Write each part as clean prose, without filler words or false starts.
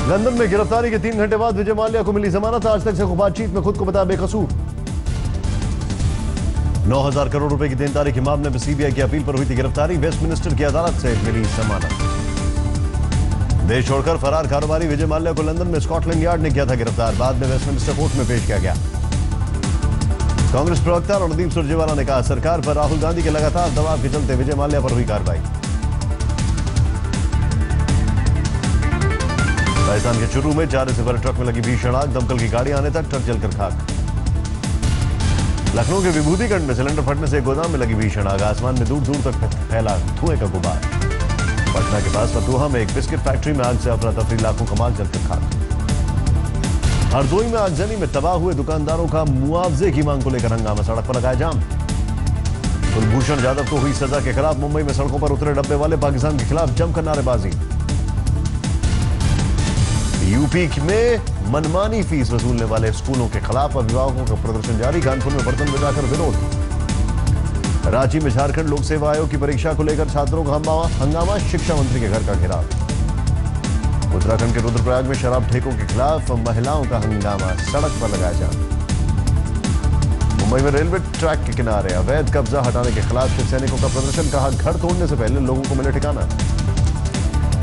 London में गिरफ्तारी के 3 घंटे बाद विजय माल्या को मिली जमानत। आज तक से बातचीत में खुद को बताया बेकसूर। 9,000 करोड़ रुपए की देनदारी के मामले में सीबीआई की अपील पर हुई थी गिरफ्तारी। वेस्टमिनिस्टर की अदालत से मिली जमानत। देश छोड़कर फरार कारोबारी विजय माल्या को लंदन में स्कॉटलैंड यार्ड ने किया था गिरफ्तार। बाद में वेस्टमिनिस्टर कोर्ट में पेश किया गया। कांग्रेस प्रवक्ता रणदीप सुरजेवाला ने कहा, सरकार पर राहुल गांधी के लगातार दबाव के चलते विजय माल्या पर हुई कार्रवाई। राजस्थान के चुरू में 4 से भरे ट्रक में लगी भीषण आग। दमकल की गाड़ी आने तक ट्रक जलकर खाक। लखनऊ के विभूतिगढ़ में सिलेंडर फटने से एक गोदाम में लगी भीषण आग। आसमान में दूर दूर तक फैला धुएं का गुबार। पटना के पास फतुहा में एक बिस्किट फैक्ट्री में आग से अफरा तफरी, लाखों का माल जलकर खाक। हरदोई में आगजनी में तबाह हुए दुकानदारों का मुआवजे की मांग को लेकर हंगामा। सड़क पर लगाया जाम। कुलभूषण जाधव को हुई सजा के खिलाफ मुंबई में सड़कों पर उतरे डब्बे वाले। पाकिस्तान के खिलाफ जमकर नारेबाजी। यूपी में मनमानी फीस वसूलने वाले स्कूलों के खिलाफ अभिभावकों का प्रदर्शन जारी। कानपुर में बर्तन बजाकर विरोध। रांची में झारखंड लोक सेवा आयोग की परीक्षा को लेकर छात्रों का हंगामा। शिक्षा मंत्री के घर का घेराव। उत्तराखंड के रुद्रप्रयाग में शराब ठेकों के खिलाफ महिलाओं का हंगामा। सड़क पर लगाया जाम। मुंबई में रेलवे ट्रैक के किनारे अवैध कब्जा हटाने के खिलाफ शिव सैनिकों का प्रदर्शन। कहा, घर तोड़ने से पहले लोगों को मिले ठिकाना।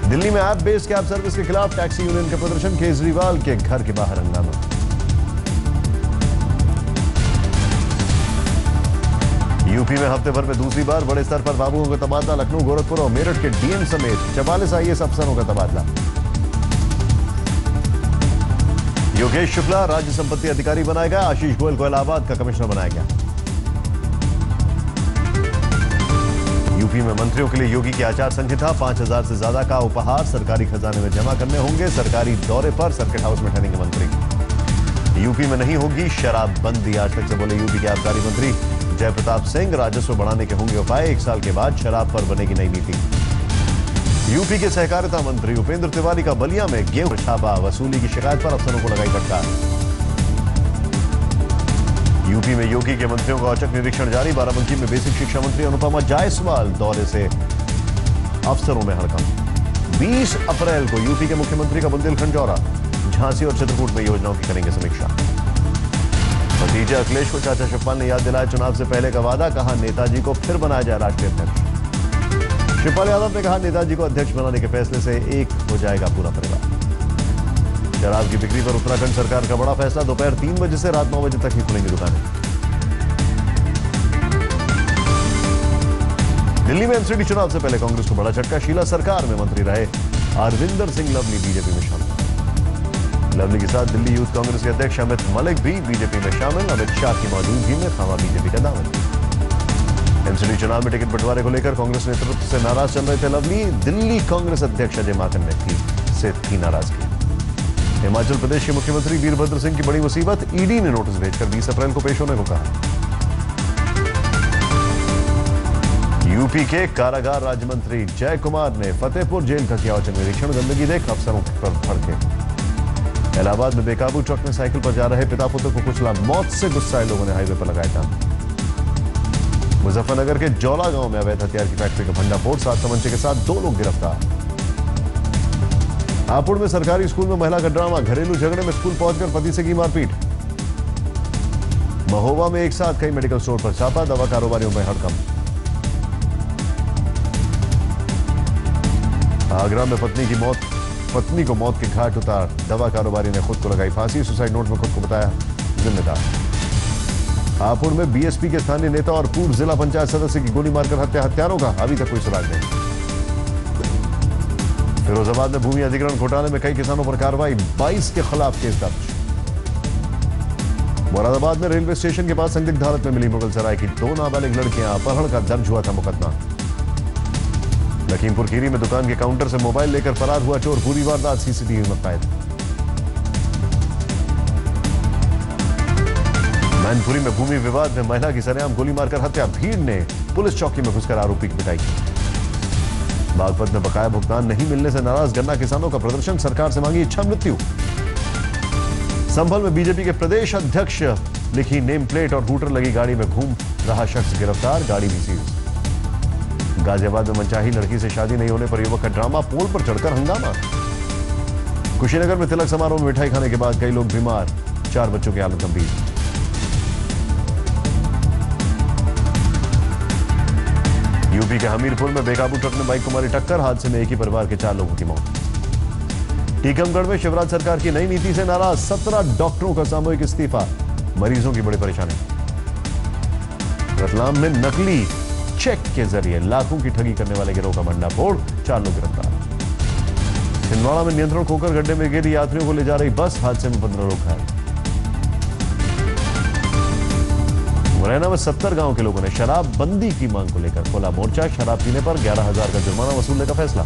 दिल्ली में ऐप बेस्ड कैब सर्विस के खिलाफ टैक्सी यूनियन का प्रदर्शन। केजरीवाल के घर के बाहर हंगामा। यूपी में हफ्ते भर में दूसरी बार बड़े स्तर पर बाबुओं का तबादला। लखनऊ, गोरखपुर और मेरठ के डीएम समेत 44 आईएएस अफसरों का तबादला। योगेश शुक्ला राज्य संपत्ति अधिकारी बनाया गया। आशीष गोयल को इलाहाबाद का कमिश्नर बनाया गया। यूपी में मंत्रियों के लिए योगी की आचार संहिता। 5,000 से ज्यादा का उपहार सरकारी खजाने में जमा करने होंगे। सरकारी दौरे पर सर्किट हाउस में ठहरेंगे मंत्री। यूपी में नहीं होगी शराबबंदी। आज तक से बोले यूपी के आबकारी मंत्री जय प्रताप सिंह। राजस्व बढ़ाने के होंगे उपाय। 1 साल के बाद शराब पर बनेगी नई नीति। यूपी के सहकारिता मंत्री उपेंद्र तिवारी का बलिया में गेहूं छापा। वसूली की शिकायत पर अफसरों को लगाई फटकार। यूपी में योगी के मंत्रियों का औचक निरीक्षण जारी। बाराबंकी में बेसिक शिक्षा मंत्री अनुपमा जायसवाल दौरे से अफसरों में हड़कंप। 20 अप्रैल को यूपी के मुख्यमंत्री का बुंदेलखंड दौरा। झांसी और चित्रकूट में योजनाओं की करेंगे समीक्षा। भतीजे अखिलेश को चाचा शिवपाल ने याद दिलाया चुनाव से पहले का वादा। कहा, नेताजी को फिर बनाया जाए राष्ट्रीय अध्यक्ष। शिवपाल यादव ने कहा, नेताजी को अध्यक्ष बनाने के फैसले से एक हो जाएगा पूरा परिवार। शराब की बिक्री पर उत्तराखंड सरकार का बड़ा फैसला। दोपहर 3 बजे से रात 9 बजे तक ही खुलेंगी दुकानें। दिल्ली में एमसीडी चुनाव से पहले कांग्रेस को बड़ा झटका। शीला सरकार में मंत्री रहे अरविंदर सिंह लवली बीजेपी में शामिल। लवली के साथ दिल्ली यूथ कांग्रेस के अध्यक्ष अमित मलिक भी बीजेपी में शामिल। अमित शाह की मौजूदगी में थामा बीजेपी का दामन। एमसीडी चुनाव में टिकट बंटवारे को लेकर कांग्रेस नेतृत्व से नाराज चल रहे थे लवली। दिल्ली कांग्रेस अध्यक्ष अजय माकन ने थी नाराजगी। हिमाचल प्रदेश के मुख्यमंत्री वीरभद्र सिंह की बड़ी मुसीबत। ईडी ने नोटिस भेजकर 20 अप्रैल को पेश होने को कहा। यूपी के कारागार राज्य मंत्री जय कुमार ने फतेहपुर जेल का किया औचक निरीक्षण। गंदगी देख अफसरों पर भड़के। इलाहाबाद में बेकाबू ट्रक में साइकिल पर जा रहे पिता पुत्र को कुचला। मौत से गुस्साए लोगों ने हाईवे पर लगाया जाम। मुजफ्फरनगर के जौला गांव में अवैध हथियार की फैक्ट्री का भंडाफोड़। 7 तमंचे के साथ 2 लोग गिरफ्तार। हापुड़ में सरकारी स्कूल में महिला का ड्रामा। घरेलू झगड़े में स्कूल पहुंचकर पति से की मारपीट। महोबा में एक साथ कई मेडिकल स्टोर पर छापा। दवा कारोबारियों में हड़कंप। आगरा में पत्नी को मौत के घाट उतार। दवा कारोबारी ने खुद को लगाई फांसी। सुसाइड नोट में खुद को बताया जिम्मेदार। हापुड़ में बीएसपी के स्थानीय नेता और पूर्व जिला पंचायत सदस्य की गोली मारकर हत्या। हत्यारों का अभी तक कोई सुराग नहीं। फिरोजाबाद में भूमि अधिग्रहण घोटाले में कई किसानों पर कार्रवाई। 22 के खिलाफ केस दर्ज। मुरादाबाद में रेलवे स्टेशन के पास संदिग्ध हालत में मिली मुगलसराय की 2 नाबालिग लड़कियां। अपहरण का दर्ज हुआ था मुकदमा। लखीमपुर खीरी में दुकान के काउंटर से मोबाइल लेकर फरार हुआ चोर। पूरी वारदात सीसीटीवी में कैद। मैनपुरी में भूमि विवाद में महिला की सरेआम गोली मारकर हत्या। भीड़ ने पुलिस चौकी में घुसकर आरोपी की पिटाई की। बागपत में बकाया भुगतान नहीं मिलने से नाराज गन्ना किसानों का प्रदर्शन। सरकार से मांगी इच्छा मृत्यु। संभल में बीजेपी के प्रदेश अध्यक्ष लिखी नेम प्लेट और हूटर लगी गाड़ी में घूम रहा शख्स गिरफ्तार। गाड़ी भी सीज। गाजियाबाद में मनचाही लड़की से शादी नहीं होने पर युवक का ड्रामा। पोल पर चढ़कर हंगामा। कुशीनगर में तिलक समारोह में मिठाई खाने के बाद कई लोग बीमार, 4 बच्चों की हालत गंभीर। यूपी के हमीरपुर में बेकाबू ट्रक ने बाइक को मारी टक्कर, हादसे में एक ही परिवार के 4 लोगों की मौत। टीकमगढ़ में शिवराज सरकार की नई नीति से नाराज 17 डॉक्टरों का सामूहिक इस्तीफा, मरीजों की बड़ी परेशानी। रतलाम में नकली चेक के जरिए लाखों की ठगी करने वाले गिरोह का भंडाफोड़, 4 लोग गिरफ्तार। छिंदवाड़ा में नियंत्रण खोकर गड्ढे में गिरी यात्रियों को ले जा रही बस, हादसे में 15 लोग घायल। मुरैना में 70 गांव के लोगों ने शराबबंदी की मांग को लेकर खोला मोर्चा, शराब पीने पर 11,000 का जुर्माना वसूलने का फैसला।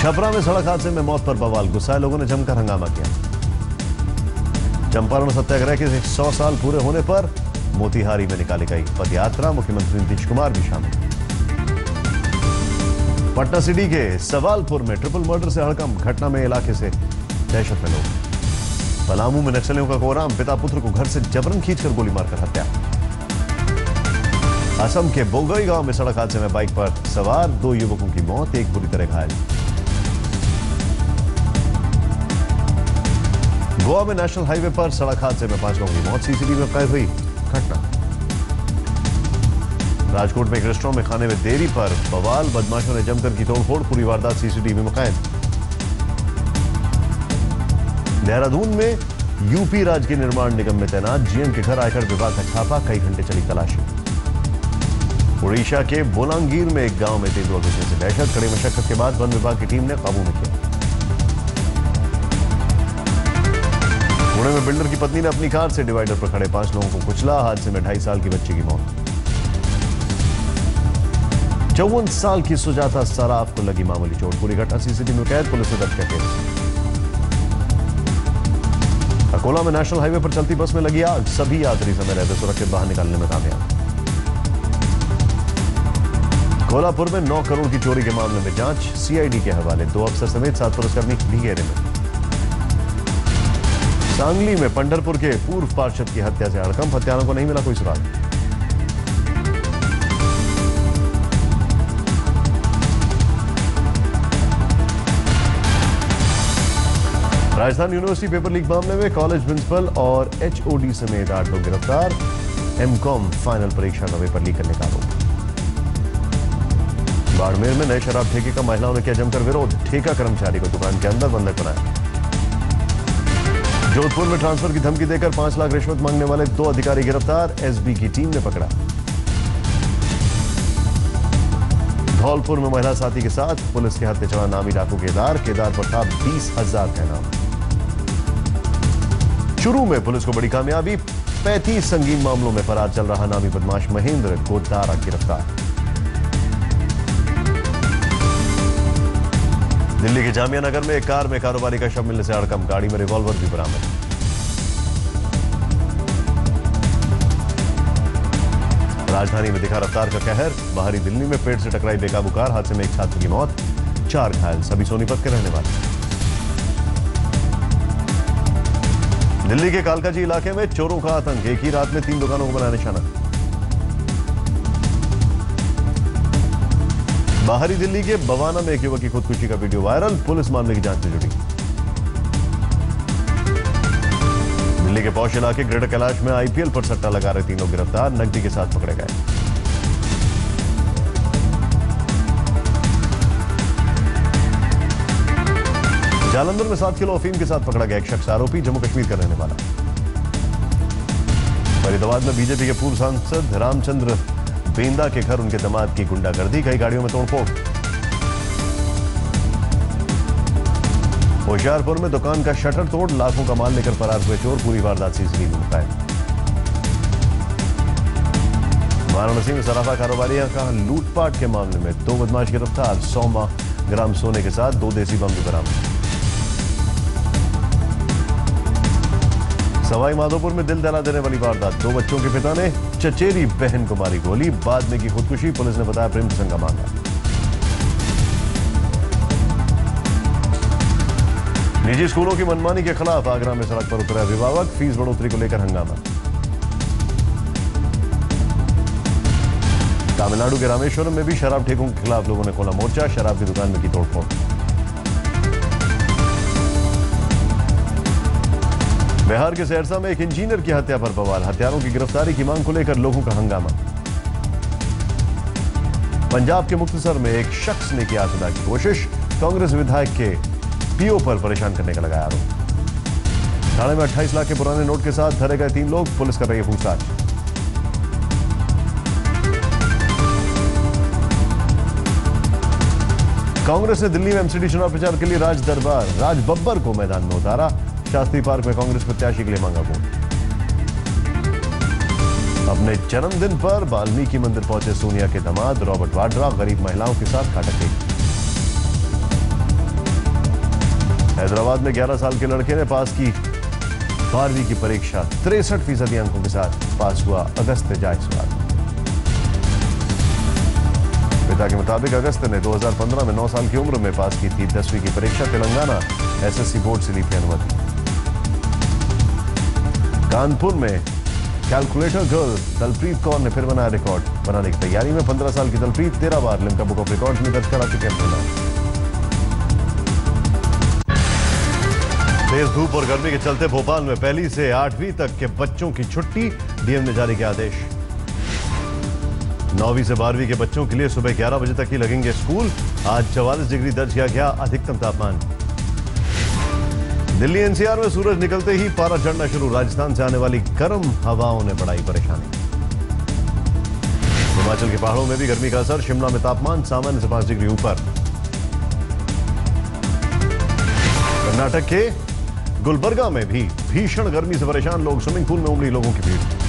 छपरा में सड़क हादसे में मौत पर बवाल, गुस्साए लोगों ने जमकर हंगामा किया। चंपारण सत्याग्रह के 100 साल पूरे होने पर मोतिहारी में निकाली गई पदयात्रा, मुख्यमंत्री नीतीश कुमार भी शामिल। पटना सिटी के सवालपुर में ट्रिपल मर्डर से हड़कंप, घटना में इलाके से दहशत में लोग। पलामू में नक्सलियों का कोहराम, पिता पुत्र को घर से जबरन खींचकर गोली मारकर हत्या। असम के बोगई गांव में सड़क हादसे में बाइक पर सवार 2 युवकों की मौत, एक बुरी तरह घायल। गोवा में नेशनल हाईवे पर सड़क हादसे में 5 लोगों की मौत, सीसीटीवी में कैद हुई घटना। राजकोट में एक रेस्टोरेंट में खाने में देरी पर बवाल, बदमाशों ने जमकर की तोड़फोड़, पूरी वारदात सीसीटीवी में कैद। देहरादून में यूपी राज्य निर्माण निगम में तैनात जीएम के घर आयकर विभाग का छापा, कई घंटे चली तलाशी। ओडिशा के बोलांगीर में एक गांव में तेंदुआ घुसने से दहशत, कड़ी मशक्कत के बाद वन विभाग की टीम ने काबू में किया। पुणे में बिल्डर की पत्नी ने अपनी कार से डिवाइडर पर खड़े 5 लोगों को कुचला, हादसे में 2.5 साल की बच्ची की मौत। 54 साल की सुजाता सराफ को लगी मामूली चोट, पूरी घटना सीसीटीवी में कैद, पुलिस ने दर्ज किया केस। अकोला में नेशनल हाईवे पर चलती बस में लगी आग, सभी यात्री समय रहते सुरक्षित बाहर निकालने में कामयाब। कोल्हापुर में 9 करोड़ की चोरी के मामले में जांच, सीआईडी के हवाले, 2 अफसर समेत 7 पुलिसकर्मी भी घेरे में। सांगली में पंढरपुर के पूर्व पार्षद की हत्या से हड़कंप, हत्यारों को नहीं मिला कोई सुराग। राजस्थान यूनिवर्सिटी पेपर लीक मामले में कॉलेज प्रिंसिपल और एचओडी समेत 8 लोग गिरफ्तार, एमकॉम फाइनल परीक्षा का पेपर लीक करने का आरोप। बाड़मेर में नए शराब ठेके का महिलाओं ने किया जमकर विरोध, ठेका कर्मचारी को दुकान के अंदर बंधक बनाया। जोधपुर में ट्रांसफर की धमकी देकर 5 लाख रिश्वत मांगने वाले 2 अधिकारी गिरफ्तार, एसबी की टीम ने पकड़ा। धौलपुर में महिला साथी के साथ पुलिस के हत्थे चढ़ा नामी डाकू केदार पर था 20,000 का इनाम। चुरू में पुलिस को बड़ी कामयाबी, 35 संगीन मामलों में फरार चल रहा नामी बदमाश महेंद्र गोदारा गिरफ्तार। दिल्ली के जामिया नगर में एक कार में कारोबारी का शव मिलने से हड़कंप, गाड़ी में रिवॉल्वर भी बरामद। राजधानी में दिखा रफ्तार का कहर, बाहरी दिल्ली में पेड़ से टकराई बेकाबू कार, हादसे में एक छात्र की मौत, 4 घायल, सभी सोनीपत के रहने वाले। दिल्ली के कालकाजी इलाके में चोरों का आतंक, एक ही रात में 3 दुकानों को बनाया निशाना। बाहरी दिल्ली के बवाना में एक युवक की खुदकुशी का वीडियो वायरल, पुलिस मामले की जांच में जुटी। दिल्ली के पौष इलाके ग्रेटर कैलाश में आईपीएल पर सट्टा लगा रहे 3 लोग गिरफ्तार, नकदी के साथ पकड़े गए। जालंधर में 7 किलो अफीम के साथ पकड़ा गया एक शख्स, आरोपी जम्मू कश्मीर का रहने वाला। फरीदाबाद में बीजेपी के पूर्व सांसद रामचंद्र बेंदा के घर उनके दामाद की गुंडागर्दी, कई गाड़ियों में तोड़फोड़। होशियारपुर में दुकान का शटर तोड़, लाखों का माल लेकर फरार हुए चोर, पूरी वारदात सीसीटीवी में कैद। वाराणसी में सराफा कारोबारियों का लूटपाट के मामले में 2 बदमाश गिरफ्तार, 100 ग्राम सोने के साथ 2 देसी बम भी बरामद। सवाई माधोपुर में दिल दहला देने वाली वारदात, 2 बच्चों के पिता ने चचेरी बहन को मारी गोली, बाद में की खुदकुशी, पुलिस ने बताया प्रेम प्रसंग का मामला। निजी स्कूलों की मनमानी के खिलाफ आगरा में सड़क पर उतरे अभिभावक, फीस बढ़ोतरी को लेकर हंगामा। तमिलनाडु के रामेश्वरम में भी शराब ठेकों के खिलाफ लोगों ने खोला मोर्चा, शराब की दुकान में की तोड़फोड़। बिहार के सहरसा में एक इंजीनियर की हत्या पर बवाल, हत्यारों की गिरफ्तारी की मांग को लेकर लोगों का हंगामा। पंजाब के मुक्तसर में एक शख्स ने की आत्महत्या की कोशिश, कांग्रेस विधायक के पीओ पर परेशान करने का लगाया आरोप। थाने में 28 लाख के पुराने नोट के साथ धरे गए 3 लोग, पुलिस कर रही है पूछताछ। कांग्रेस ने दिल्ली में एमसीडी चुनाव प्रचार के लिए राज दरबार राज बब्बर को मैदान में उतारा, शास्त्री पार्क में कांग्रेस प्रत्याशी के लिए मांगा वोट। अपने जन्मदिन पर वाल्मीकि मंदिर पहुंचे सोनिया के दामाद रॉबर्ट वाड्रा, गरीब महिलाओं के साथ खाटक गई। हैदराबाद में 11 साल के लड़के ने पास की 12वीं की परीक्षा, 63% अंकों के साथ पास हुआ। अगस्त जायसवाल पिता के मुताबिक अगस्त ने 2015 में 9 साल की उम्र में पास की थी 10वीं की परीक्षा। तेलंगाना एसएससी बोर्ड से ली थी अनुमति। कानपुर में कैलकुलेटर गर्ल दलप्रीत कौर ने फिर बनाया रिकॉर्ड, बनाने की तैयारी में 15 साल की दलप्रीत 13 बार लिम्का बुक ऑफ रिकॉर्ड्स में दर्ज करा चुके हैं। तेज धूप और गर्मी के चलते भोपाल में 1 से 8वीं तक के बच्चों की छुट्टी, डीएम ने जारी किया आदेश। 9वीं से 12वीं के बच्चों के लिए सुबह 11 बजे तक ही लगेंगे स्कूल। आज 44 डिग्री दर्ज किया गया अधिकतम तापमान। दिल्ली एनसीआर में सूरज निकलते ही पारा चढ़ना शुरू, राजस्थान से आने वाली गर्म हवाओं ने बढ़ाई परेशानी। हिमाचल के पहाड़ों में भी गर्मी का असर, शिमला में तापमान सामान्य से 5 डिग्री ऊपर। कर्नाटक के गुलबर्गा में भी भीषण गर्मी से परेशान लोग, स्विमिंग पूल में उमड़ी लोगों की भीड़।